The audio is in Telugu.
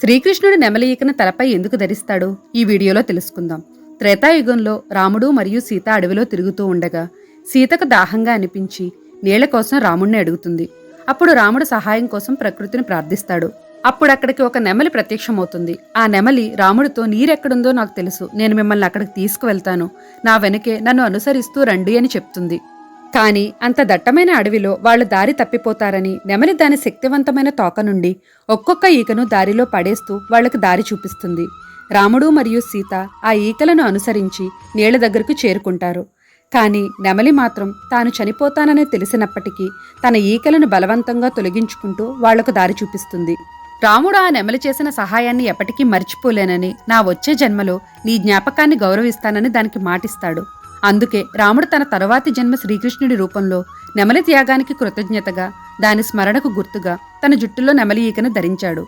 శ్రీకృష్ణుడు నెమలి ఈకను తలపై ఎందుకు ధరిస్తాడు ఈ వీడియోలో తెలుసుకుందాం. త్రేతాయుగంలో రాముడు మరియు సీత అడవిలో తిరుగుతూ ఉండగా సీతకు దాహంగా అనిపించి నీళ్ల కోసం రాముణ్ణి అడుగుతుంది. అప్పుడు రాముడు సహాయం కోసం ప్రకృతిని ప్రార్థిస్తాడు. అప్పుడు అక్కడికి ఒక నెమలి ప్రత్యక్షమవుతుంది. ఆ నెమలి రాముడితో నీరెక్కడుందో నాకు తెలుసు, నేను మిమ్మల్ని అక్కడికి తీసుకువెళ్తాను, నా వెనకే నన్ను అనుసరిస్తూ రండి అని చెప్తుంది. కాని అంత దట్టమైన అడవిలో వాళ్లు దారి తప్పిపోతారని నెమలి దాని శక్తివంతమైన తోక నుండి ఒక్కొక్క ఈకను దారిలో పడేస్తూ వాళ్లకు దారి చూపిస్తుంది. రాముడు మరియు సీత ఆ ఈకలను అనుసరించి నీళ్ల దగ్గరకు చేరుకుంటారు. కాని నెమలి మాత్రం తాను చనిపోతానని తెలిసినప్పటికీ తన ఈకలను బలవంతంగా తొలగించుకుంటూ వాళ్లకు దారి చూపిస్తుంది. రాముడు ఆ నెమలి చేసిన సహాయాన్ని ఎప్పటికీ మర్చిపోలేనని, నా వచ్చే జన్మలో నీ జ్ఞాపకాన్ని గౌరవిస్తానని దానికి మాటిస్తాడు. అందుకే రాముడు తన తరువాతి జన్మ శ్రీకృష్ణుడి రూపంలో నెమలి త్యాగానికి కృతజ్ఞతగా, దాని స్మరణకు గుర్తుగా తన జుట్టులో నెమలి ఈకను ధరించాడు.